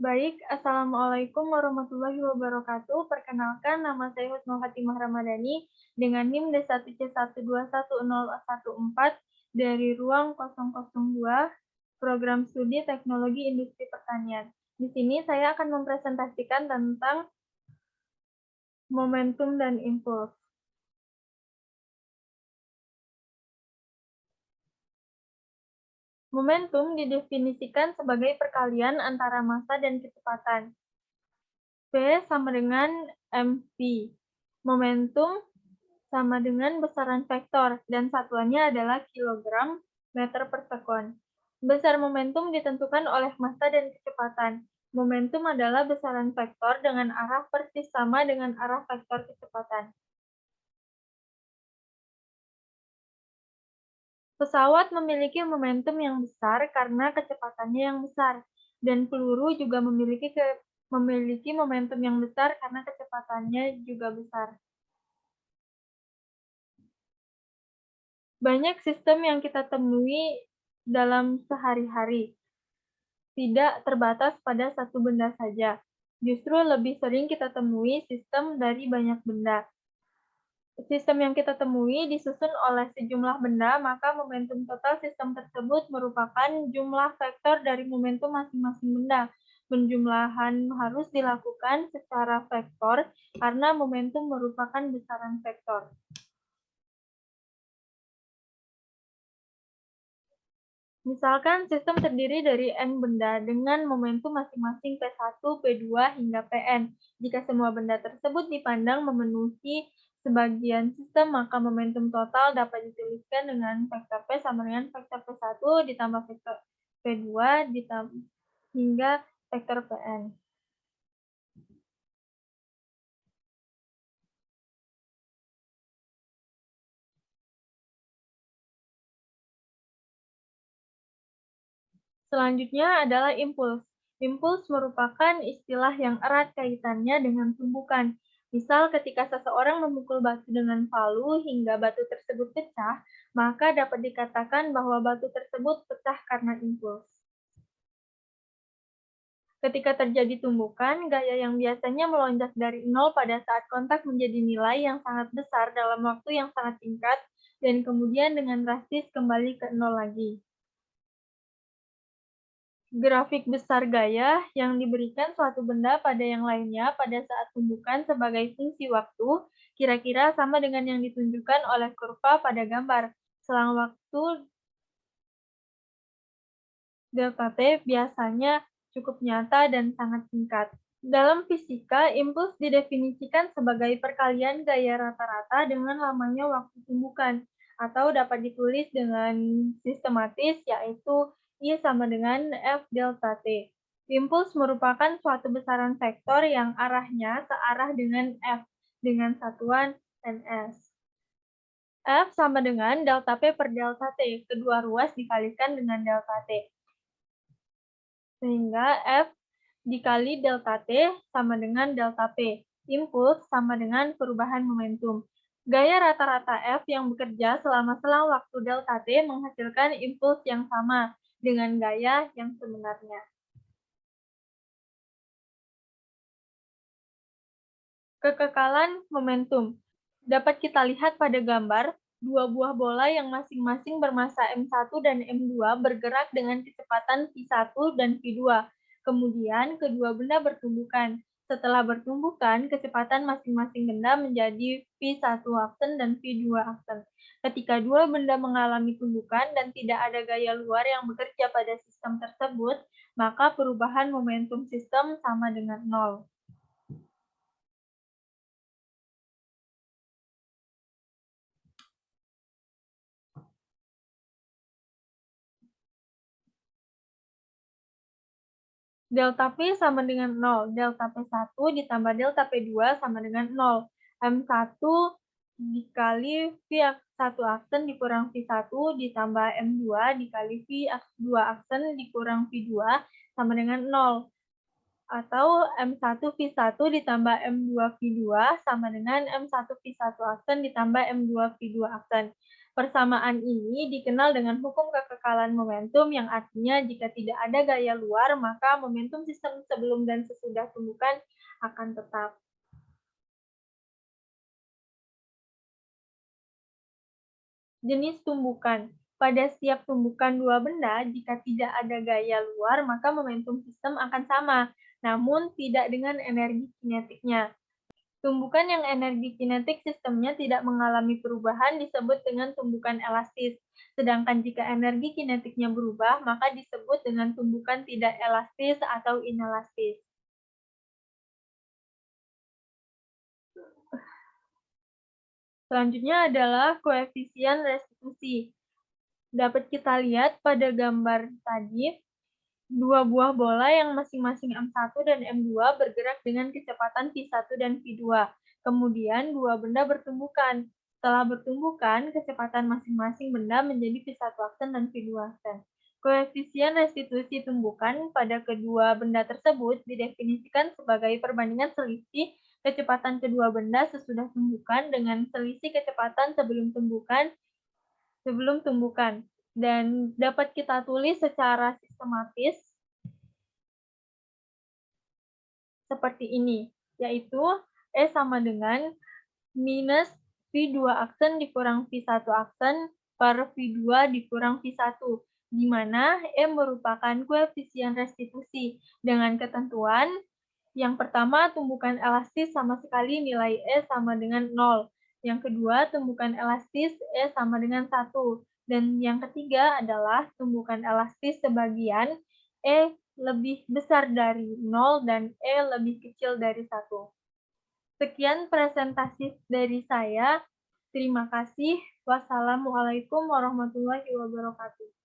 Baik, Assalamualaikum warahmatullahi wabarakatuh. Perkenalkan, nama saya Husnul Fatimah Ramadhani dengan NIM D1C1210014 dari ruang 002, Program Studi Teknologi Industri Pertanian. Di sini saya akan mempresentasikan tentang momentum dan impuls. Momentum didefinisikan sebagai perkalian antara massa dan kecepatan. P sama dengan mv. Momentum sama dengan besaran vektor, dan satuannya adalah kilogram meter per sekon. Besar momentum ditentukan oleh massa dan kecepatan. Momentum adalah besaran vektor dengan arah persis sama dengan arah vektor kecepatan. Pesawat memiliki momentum yang besar karena kecepatannya yang besar, dan peluru juga memiliki momentum yang besar karena kecepatannya juga besar. Banyak sistem yang kita temui dalam sehari-hari tidak terbatas pada satu benda saja. Justru lebih sering kita temui sistem dari banyak benda. Sistem yang kita temui disusun oleh sejumlah benda, maka momentum total sistem tersebut merupakan jumlah vektor dari momentum masing-masing benda. Penjumlahan harus dilakukan secara vektor karena momentum merupakan besaran vektor. Misalkan sistem terdiri dari N benda dengan momentum masing-masing P1, P2, hingga Pn. Jika semua benda tersebut dipandang memenuhi sebagian sistem, maka momentum total dapat dituliskan dengan vektor P sama dengan vektor P1 ditambah vektor P2 hingga vektor Pn. Selanjutnya adalah impuls. Impuls merupakan istilah yang erat kaitannya dengan tumbukan. Misal ketika seseorang memukul batu dengan palu hingga batu tersebut pecah, maka dapat dikatakan bahwa batu tersebut pecah karena impuls. Ketika terjadi tumbukan, gaya yang biasanya melonjak dari nol pada saat kontak menjadi nilai yang sangat besar dalam waktu yang sangat singkat, dan kemudian dengan drastis kembali ke nol lagi. Grafik besar gaya yang diberikan suatu benda pada yang lainnya pada saat tumbukan sebagai fungsi waktu, kira-kira sama dengan yang ditunjukkan oleh kurva pada gambar. Selang waktu delta T biasanya cukup nyata dan sangat singkat. Dalam fisika, impuls didefinisikan sebagai perkalian gaya rata-rata dengan lamanya waktu tumbukan, atau dapat ditulis dengan sistematis, yaitu I sama dengan F delta T. Impuls merupakan suatu besaran vektor yang arahnya searah dengan F dengan satuan ns. F sama dengan delta P per delta T, kedua ruas dikalikan dengan delta T. Sehingga F dikali delta T sama dengan delta P. Impuls sama dengan perubahan momentum. Gaya rata-rata F yang bekerja selama selang waktu delta T menghasilkan impuls yang sama dengan gaya yang sebenarnya. Kekekalan momentum dapat kita lihat pada gambar dua buah bola yang masing-masing bermassa m1 dan m2 bergerak dengan kecepatan v1 dan v2. Kemudian kedua benda bertumbukan. Setelah bertumbukan, kecepatan masing-masing benda menjadi v1 aksen dan v2 aksen. Ketika dua benda mengalami tumbukan dan tidak ada gaya luar yang bekerja pada sistem tersebut, maka perubahan momentum sistem sama dengan 0. Delta P sama dengan 0. Delta P1 ditambah delta P2 sama dengan 0. M1 dikali V1 aksen dikurang V1 ditambah M2 dikali V2 aksen dikurang V2 sama dengan 0. Atau M1 V1 ditambah M2 V2 sama dengan M1 V1 aksen ditambah M2 V2 aksen. Persamaan ini dikenal dengan hukum kekekalan momentum yang artinya jika tidak ada gaya luar, maka momentum sistem sebelum dan sesudah tumbukan akan tetap. Jenis tumbukan. Pada setiap tumbukan dua benda, jika tidak ada gaya luar, maka momentum sistem akan sama, namun tidak dengan energi kinetiknya. Tumbukan yang energi kinetik sistemnya tidak mengalami perubahan disebut dengan tumbukan elastis. Sedangkan jika energi kinetiknya berubah, maka disebut dengan tumbukan tidak elastis atau inelastis. Selanjutnya adalah koefisien restitusi. Dapat kita lihat pada gambar tadi, dua buah bola yang masing-masing M1 dan M2 bergerak dengan kecepatan V1 dan V2. Kemudian dua benda bertumbukan. Setelah bertumbukan, kecepatan masing-masing benda menjadi V1 aksen dan V2 aksen. Koefisien restitusi tumbukan pada kedua benda tersebut didefinisikan sebagai perbandingan selisih kecepatan kedua benda sesudah tumbukan dengan selisih kecepatan sebelum tumbukan dan dapat kita tulis secara sistematis seperti ini, yaitu E sama dengan minus V2 aksen dikurang V1 aksen per V2 dikurang V1, di mana E merupakan koefisien restitusi dengan ketentuan yang pertama, tumbukan elastis sama sekali nilai E sama dengan 0. Yang kedua, tumbukan elastis E sama dengan 1. Dan yang ketiga adalah tumbukan elastis sebagian E lebih besar dari 0 dan E lebih kecil dari 1. Sekian presentasi dari saya. Terima kasih. Wassalamualaikum warahmatullahi wabarakatuh.